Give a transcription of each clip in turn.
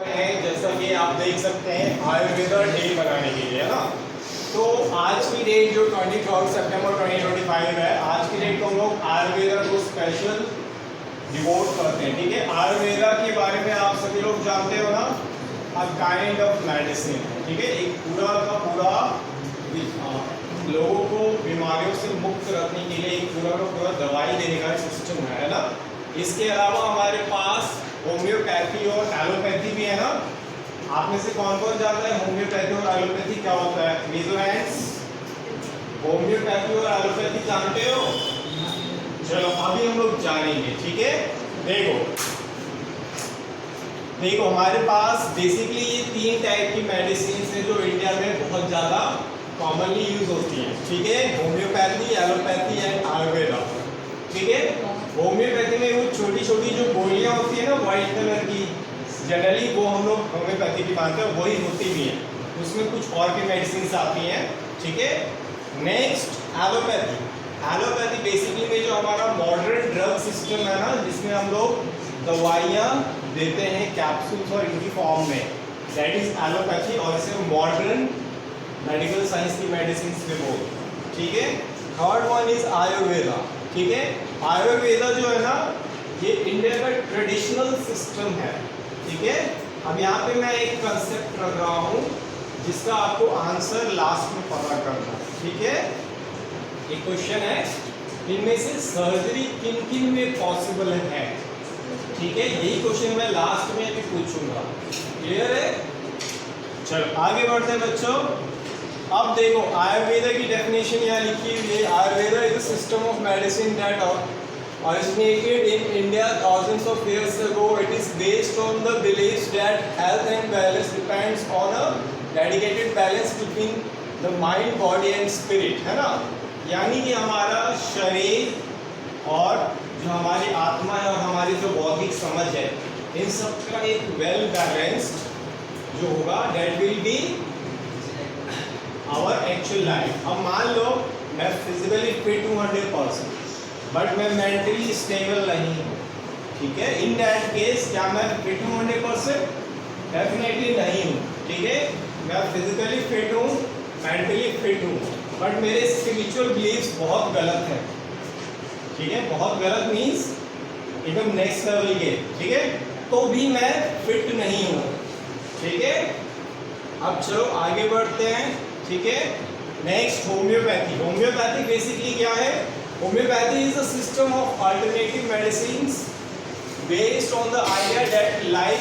है जैसा कि आप देख सकते हैं आयुर्वेदा डे मनाने के लिए, है ना। तो आज की डेट जो 23 सितंबर 2025 है, आज की डेट को हम लोग आयुर्वेदा को स्पेशल डिवोट करते हैं। ठीक है, आयुर्वेदा के बारे में आप सभी लोग जानते हो ना, अ काइंड ऑफ मेडिसिन। ठीक है, एक पूरा का पूरा लोगों को बीमारियों से मुक्त रखने के लिए एक पूरा का पूरा दवाई देने का सिस्टम है ना। इसके अलावा हमारे पास होम्योपैथी और एलोपैथी भी है ना। आप में से कौन कौन जानता है होम्योपैथी और एलोपैथी क्या होता है? मीजो हैंड्स। होम्योपैथी और एलोपैथी जानते हो? चलो अभी हम लोग जानेंगे। ठीक है, देखो हमारे पास बेसिकली ये 3 टाइप की मेडिसिन है जो इंडिया में बहुत ज़्यादा कॉमनली यूज होती हैं। ठीक है, होम्योपैथी, एलोपैथी एंड आयुर्वेदा। ठीक है, होम्योपैथी में वो छोटी छोटी जो गोलियां होती है ना वाइट कलर की, जनरली वो हम लोग होम्योपैथी की मानते हैं, वही होती भी है। उसमें कुछ और भी मेडिसिन आती हैं। ठीक है, नेक्स्ट एलोपैथी। एलोपैथी बेसिकली में जो हमारा मॉडर्न ड्रग सिस्टम है ना, जिसमें हम लोग दवाइयाँ देते हैं कैप्सूल्स और इनकी फॉर्म में, दैट इज एलोपैथी। और इसे मॉडर्न मेडिकल साइंस की मेडिसिन से बोल। ठीक है, थर्ड वन इज आयुर्वेदा। ठीक है, आयुर्वेदा जो है ना, ये इंडिया का ट्रेडिशनल सिस्टम है। ठीक है, अब यहाँ पे मैं एक कंसेप्ट रख रहा हूँ जिसका आपको आंसर लास्ट में पता करना है। ठीक है, एक क्वेश्चन है, इनमें से सर्जरी किन किन में पॉसिबल है? ठीक है, यही क्वेश्चन मैं लास्ट में भी पूछूंगा। क्लियर है? चलो आगे बढ़ते हैं बच्चों। अब देखो आयुर्वेदा की डेफिनेशन यहाँ लिखी हुई है। Ayurveda is a system of medicine that originated in India thousands of years ago. It is based on the belief that health and wellness depends on a dedicated balance between the mind, body and spirit, है ना। यानी कि हमारा शरीर और जो हमारी आत्मा है और हमारी जो बौद्धिक समझ है, इन सब का एक वेल बैलेंस्ड जो होगा, that will be our actual life. अब मान लो मैं फिजिकली फिट हूँ 100%, बट मैं मेंटली स्टेबल नहीं हूँ। ठीक है, इन दैट केस क्या मैं फिट हूँ 100%? डेफिनेटली नहीं हूँ। ठीक है, मैं फिजिकली फिट हूँ, मेंटली फिट हूँ, बट मेरे स्पिरिचुअल बिलीव्स बहुत गलत है। ठीक है, बहुत गलत मीन्स एकदम नेक्स्ट लेवल के। ठीक है, तो भी मैं फिट नहीं हूँ। ठीक है, अब चलो आगे बढ़ते हैं। ठीक है, नेक्स्ट होम्योपैथी। होम्योपैथी बेसिकली क्या है? Homeopathy is a system of alternative medicines based on the idea that life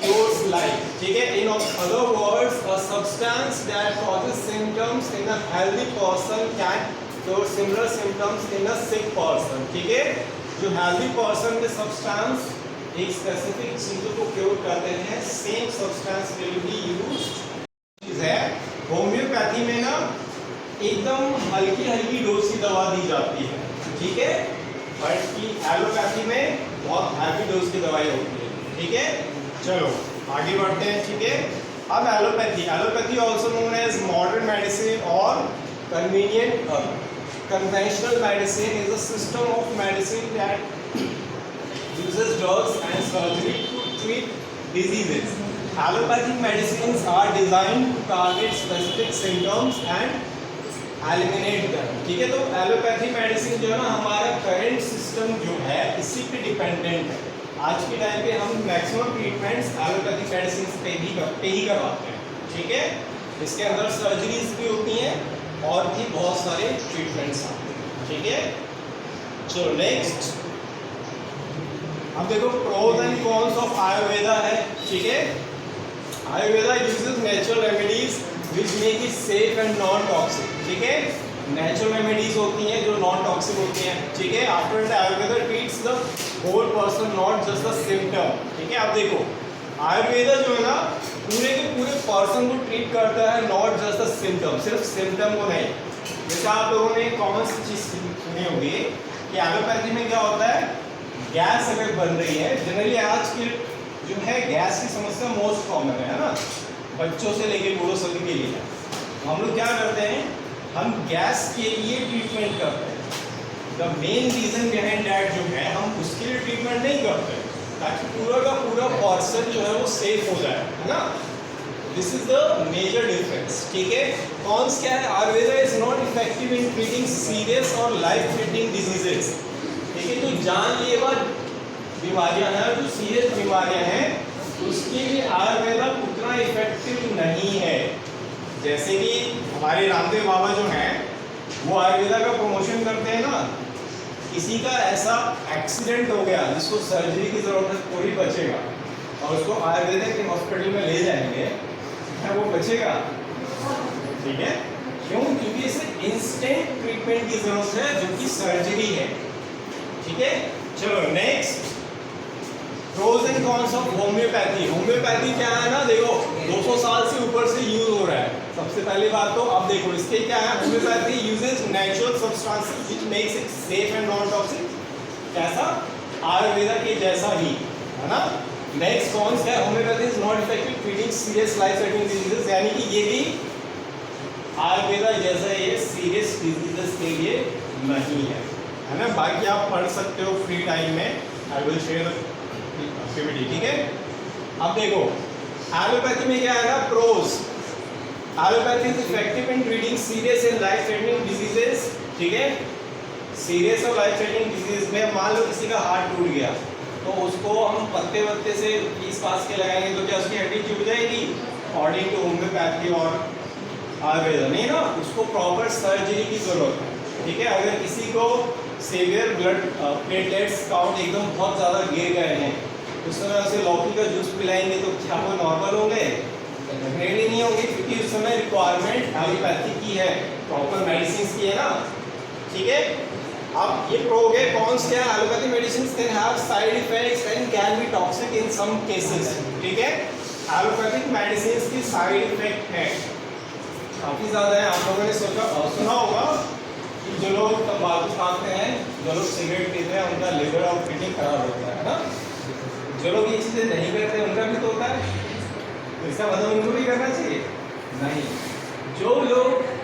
cures life. ठीक है, in other words a substance that causes symptoms in a healthy person can cure similar symptoms in a sick person. ठीक है, जो healthy person में substance एक specific चीजों को cure करते हैं, same substance will be used है। होम्योपैथी में ना एकदम हल्की हल्की डोज की दवा दी जाती है। ठीक है, बट की एलोपैथी में बहुत हैवी डोज की दवाई होती है। ठीक है, चलो आगे बढ़ते हैं। ठीक है, अब allopathy. Allopathy also known as modern medicine और convenient conventional medicine is a system of medicine that uses drugs and surgery to treat diseases. Allopathic medicines are designed to target specific symptoms and eliminate them. ठीक है, तो allopathy medicine जो है ना, हमारा current system जो है इसी पे डिपेंडेंट है। आज के टाइम पे हम मैक्सिमम ट्रीटमेंट्स एलोपैथिक मेडिसिन पे ही करवाते हैं। ठीक है, इसके अंदर सर्जरीज भी होती हैं और भी बहुत सारे ट्रीटमेंट्स आते हैं। ठीक है, चलो नेक्स्ट। अब देखो pros and cons of Ayurveda है। ठीक है, Ayurveda uses natural remedies which make it safe and non toxic. ठीक है, नेचुरल रेमेडीज होती हैं जो नॉन टॉक्सिक होती हैं। ठीक है, after that Ayurveda treats the whole person, not just the symptom. ठीक है, अब देखो आयुर्वेदा जो है ना, पूरे के पूरे पर्सन को ट्रीट करता है, नॉट जस्ट द सिम्टम, सिर्फ सिम्टम को नहीं। जैसे आप लोगों ने कॉमन सी चीज सुनी होगी कि एलोपैथी में क्या होता है, गैस अगर बन रही है, जनरली आज की जो है गैस की समस्या मोस्ट कॉमन है ना, बच्चों से लेकर बूढ़ों सभी के लिए। हम लोग क्या करते हैं, हम गैस के लिए ट्रीटमेंट करते हैं। The main reason behind that जो है, हम उसके लिए ट्रीटमेंट नहीं करते, ताकि पूरा का पूरा पोर्शन जो है वो सेफ हो जाए, है ना। This is the major difference, ठीक है। कॉन्स क्या है, Ayurveda is not effective in treating serious और लाइफ थ्रेटनिंग डिजीजेस, ठीक है। जो जानलेवा बीमारियां हैं, जो सीरियस बीमारियां हैं, उसके लिए आयुर्वेदा उतना इफेक्टिव नहीं है। जैसे कि हमारे रामदेव बाबा जो हैं वो आयुर्वेदा का प्रमोशन करते हैं ना। किसी का ऐसा एक्सीडेंट हो गया जिसको सर्जरी की जरूरत है, कोई बचेगा, और उसको आयुर्वेदा के हॉस्पिटल में ले जाएंगे, क्या वो बचेगा? ठीक है, क्यों? क्योंकि इसे इंस्टेंट ट्रीटमेंट की जरूरत है जो कि सर्जरी है, ठीक है। चलो next, pros and cons of homeopathy. Homeopathy क्या है ना, देखो 200 साल से ऊपर से यूज हो रहा है। सबसे पहली बात तो अब देखो इसके क्या है, homeopathy uses natural substances which makes it safe and non toxic, कैसा? आयुर्वेदा के जैसा ही, है ना। नेक्स्ट कॉन्स है, homeopathy is not effective treating serious life threatening diseases, यानी कि ये भी आयुर्वेदा जैसा ये सीरियस डिजीजेस के लिए नहीं है ना। बाकी आप पढ़ सकते हो फ्री टाइम में, आई विल शेयर एक्टिविटी, ठीक है। अब देखो एलोपैथी में क्या है ना, pros, allopathy is effective in treating serious and life threatening diseases, ठीक है। सीरियस और लाइफ थ्रेटनिंग डिजीज में मान लो किसी का हार्ट टूट गया, तो उसको हम पत्ते वत्ते से पीस पास के लगाएंगे तो क्या उसकी हड्डी टूट जाएगी? अकॉर्डिंग टू होम्योपैथी और आयुर्वेदा नहीं ना, उसको प्रॉपर सर्जरी की जरूरत है, ठीक है। अगर किसी को सीवियर ब्लड प्लेटलेट्स काउंट एकदम बहुत ज़्यादा गिर गए हैं, उस समय उसे लौकी का जूस पिलाएंगे तो क्या वो नॉर्मल होंगे? डेफिनेटली नहीं होंगे, क्योंकि उस समय रिक्वायरमेंट एलोपैथी की है, प्रॉपर मेडिसिन की है ना, ठीक है। अब ये प्रो हो गए। कॉन्स क्या है, allopathy medicine can have side effects and can be toxic in some cases, ठीक है। एलोपैथिक मेडिसिन की साइड इफेक्ट है काफ़ी ज़्यादा है। आप लोगों ने सुना होगा कि जो लोग तंबाकू खाते हैं, जो लोग सिगरेट पीते हैं, उनका लिवर और किडनी खराब होता है ना। जो लोग ये चीज़ें नहीं करते उनका भी तो होता है, तो इसका मतलब उनको भी करना चाहिए? नहीं। जो लोग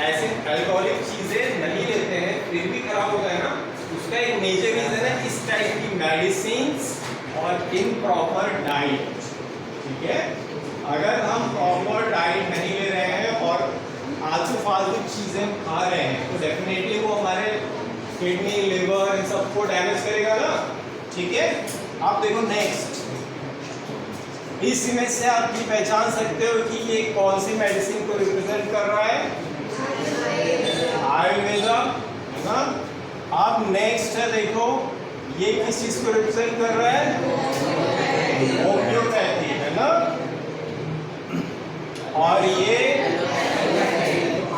ऐसे अल्कोहलिक चीज़ें नहीं लेते हैं फिर भी खराब होता है ना, उसका एक मेजर रीज़न है इस टाइप की मेडिसिन्स और इम्प्रॉपर डाइट, ठीक है। अगर हम प्रॉपर डाइट नहीं ले रहे हैं और आलतू फालतू चीज़ें खा रहे हैं तो डेफिनेटली वो हमारे किडनी, लिवर, इन सबको डैमेज करेगा ना, ठीक है। आप देखो नेक्स्ट, इस इमेज से आप ये पहचान सकते हो कि ये कौन सी मेडिसिन को रिप्रेजेंट कर रहा है, आयुर्वेदा, है ना। आप नेक्स्ट है देखो, ये किस चीज को रिप्रेजेंट कर रहा है, होम्योपैथी, है ना। और ये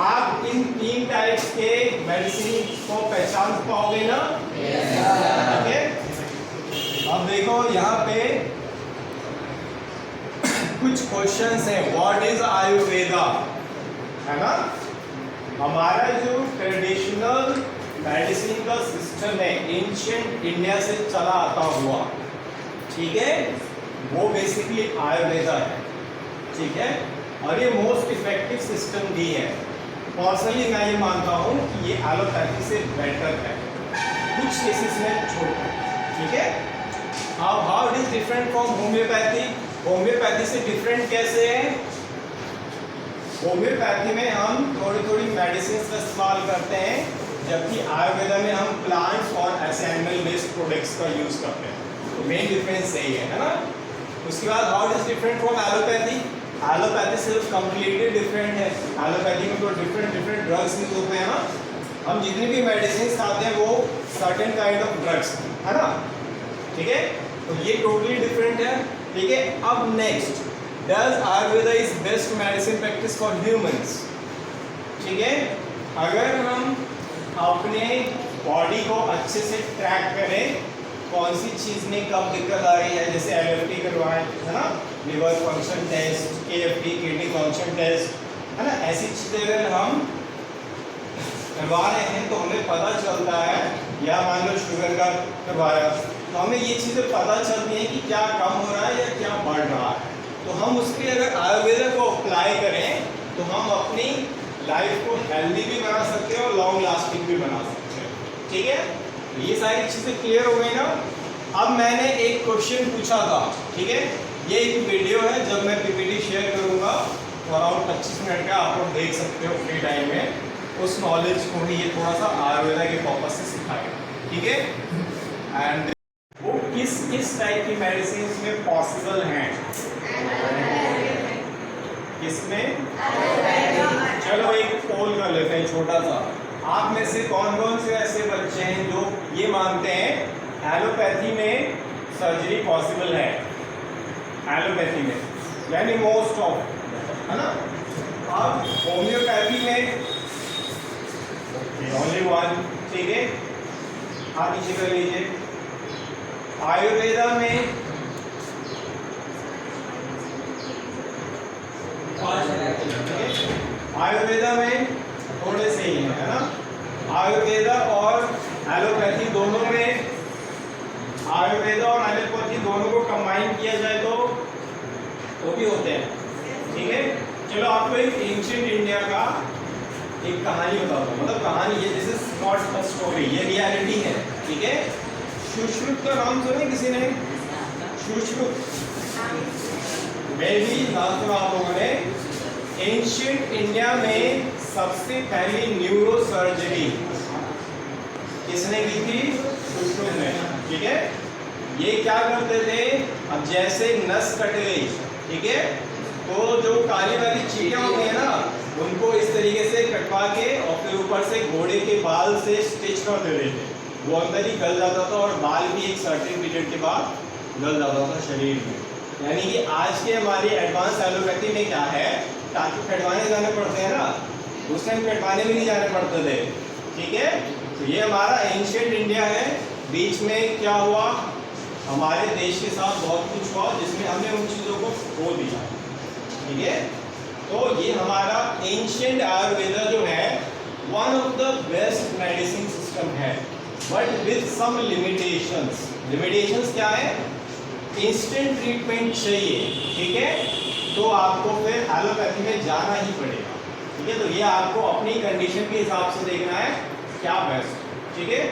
आप इन 3 टाइप्स के मेडिसिन को पहचान पाओगे ना, ठीक है। अब देखो यहाँ पे कुछ क्वेश्चंस हैं, व्हाट इज आयुर्वेदा, है ना। हमारा जो ट्रेडिशनल मेडिसिन का सिस्टम है एंशिएंट इंडिया से चला आता हुआ, ठीक है, वो बेसिकली आयुर्वेदा है, ठीक है। और ये मोस्ट इफेक्टिव सिस्टम भी है। पर्सनली मैं ये मानता हूँ कि ये एलोपैथी से बेटर है, कुछ केसेस में छोड़कर, ठीक है। अब how it is different from homeopathy, homeopathy से डिफरेंट कैसे है? होम्योपैथी में हम थोड़ी थोड़ी मेडिसिन का इस्तेमाल करते हैं, जबकि आयुर्वेदा में हम प्लांट्स और ऐसे एनिमल बेस्ड प्रोडक्ट्स का यूज करते हैं। तो मेन डिफरेंस यही है ना। उसके बाद how it is different from allopathy, allopathy सिर्फ कम्प्लीटली डिफरेंट है। एलोपैथी में तो डिफरेंट ड्रग्स यूज होते हैं ना, हम जितनी भी मेडिसिन खाते हैं वो सर्टेन काइंड ऑफ ड्रग्स, है ना, ठीक है। तो ये टोटली डिफरेंट है, ठीक है। अब next, does Ayurveda is best medicine practice for humans, ठीक है। अगर हम अपने बॉडी को अच्छे से ट्रैक करें, कौन सी चीज़ में कब दिक्कत आ रही है, जैसे LFT करवाएं, है ना, liver function test, KFT kidney function test, है ना, ऐसी चीज़ें अगर हम करवा रहे हैं तो हमें पता चलता है, या मान लो शुगर का करवाया तो हमें ये चीज़ें पता चलती हैं कि क्या कम हो रहा है या क्या बढ़ रहा है। तो हम उसके अगर आयुर्वेदा को अप्लाई करें तो हम अपनी लाइफ को हेल्दी भी बना सकते हैं और लॉन्ग लास्टिंग भी बना सकते हैं, ठीक है। ये सारी चीज़ें क्लियर हो गई ना। अब मैंने एक क्वेश्चन पूछा था, ठीक है, ये एक वीडियो है, जब मैं पीपीटी शेयर करूंगा अराउंड 25 मिनट का, आप लोग देख सकते हो फ्री टाइम में, उस नॉलेज को ही ये थोड़ा सा आयुर्वेदा के पर्पज से सिखाएगा, ठीक है। एंड वो किस किस टाइप की मेडिसिन में पॉसिबल हैं, किसमें, चलो एक पोल कर लेते हैं छोटा सा। आप में से कौन कौन से ऐसे बच्चे हैं जो ये मानते हैं एलोपैथी में सर्जरी पॉसिबल है, एलोपैथी में, यानी मोस्ट ऑफ, है ना। अब होम्योपैथी में ओनली वन, ठीक है, आप नीचे कर लीजिए। आयुर्वेदा में आयुर्वेदा में थोड़े से ही है ना। आयुर्वेदा और एलोपैथी दोनों में, आयुर्वेदा और एलोपैथी दोनों को कंबाइन किया जाए तो वो भी होते हैं, ठीक है। चलो आपको एक एंशिएंट इंडिया का एक कहानी बताता हूँ, मतलब कहानी ये, this is not a story, ये रियलिटी है, ठीक है। सुश्रुत का नाम सुने किसी ने? सुश्रुत में भी नाम सुना आप लोगों ने। एंशिएंट इंडिया में सबसे पहली न्यूरो सर्जरी किसने की थी? सुश्रुत ने, ठीक है। ये क्या करते थे, अब जैसे नस कट गई, ठीक है, तो जो काली वाली चीटियां होती है ना, उनको इस तरीके से कटवा के और फिर ऊपर से घोड़े के बाल से स्टिच कर देते थे, वो अंदर ही गल जाता था और बाल भी एक सर्टेन पीरियड के बाद गल जाता था शरीर में। यानी कि आज के हमारी एडवांस एलोपैथी में क्या है, ताकि कटवाने जाने पड़ते हैं ना, उस टाइम कटवाने भी नहीं जाने पड़ते थे, ठीक है। तो ये हमारा एंशिएंट इंडिया है। बीच में क्या हुआ, हमारे देश के साथ बहुत कुछ हुआ जिसमें हमने उन चीज़ों को खो दिया, ठीक है। तो ये हमारा एंशिएंट आयुर्वेदा जो है one of the best medicine system है, but with some limitations. Limitations क्या है? इंस्टेंट ट्रीटमेंट चाहिए, ठीक है, तो आपको फिर एलोपैथी में जाना ही पड़ेगा, ठीक है। तो ये आपको अपनी कंडीशन के हिसाब से देखना है क्या बेस्ट, ठीक है।